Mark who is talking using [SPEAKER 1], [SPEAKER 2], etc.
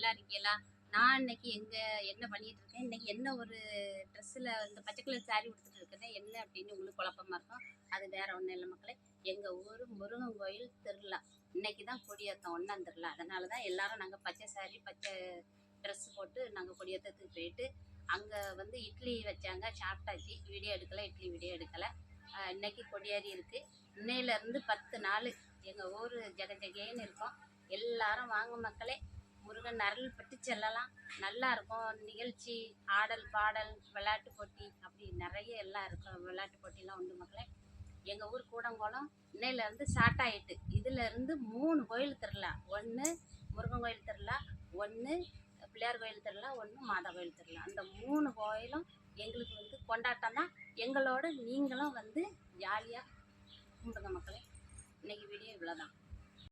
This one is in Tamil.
[SPEAKER 1] நல்லா இருக்கீங்களா? நான் இன்னைக்கு என்ன பண்ணிட்டு இருக்கேன், இன்னைக்கு என்ன ஒரு ட்ரெஸ்ஸில் இந்த பச்சை கலர் சாரீ உடுத்துட்டு இருக்கேன் என்ன அப்படின்னு உங்களுக்கு குழப்பமா இருக்கும். அது வேற ஒன்றும் இல்லை மக்களே. எங்கள் ஊர் முருகன் கோயில் திருவிழா இன்னைக்கு தான் கொடியேற்றம், ஒன்றாம் திருவிழா. அதனால தான் எல்லாரும் நாங்கள் பச்சை சாரீ பச்சை ட்ரெஸ் போட்டு நாங்கள் கொடியேற்றத்துக்கு போயிட்டு அங்கே வந்து இட்லி வச்சாங்க, சாப்பிட்டாச்சு. வீடியோ எடுக்கலை, இட்லி வீடியோ எடுக்கலை. இன்னைக்கு கொடியேறி இருக்குது. இன்னையிலேருந்து 10 நாள் எங்கள் ஊர் ஜெகஜகேன்னு இருக்கும். எல்லாரும் வாங்க மக்களே, முருகன் அருள் பட்டு செல்லலாம். நல்லா இருக்கும் நிகழ்ச்சி, ஆடல் பாடல், விளையாட்டு போட்டி, அப்படி நிறைய எல்லாம் இருக்கும். விளையாட்டு போட்டிலாம் உண்டு மக்களே. எங்கள் ஊர் கூடங்குளம் இன்னையிலேருந்து ஸ்டார்ட் ஆகிட்டு. இதிலேருந்து 3 கோயில் திருவிழா. ஒன்று முருகன் கோயில் திருவிழா, ஒன்று பிள்ளையார் கோயில் திருவிழா, ஒன்று மாதா கோயில் திருவிழா. அந்த 3 கோயிலும் எங்களுக்கு வந்து கொண்டாட்டம் தான். எங்களோட நீங்களும் வந்து ஜாலியாக கும்பிடுங்க மக்களே. இன்னைக்கு வீடியோ இவ்வளோதான்.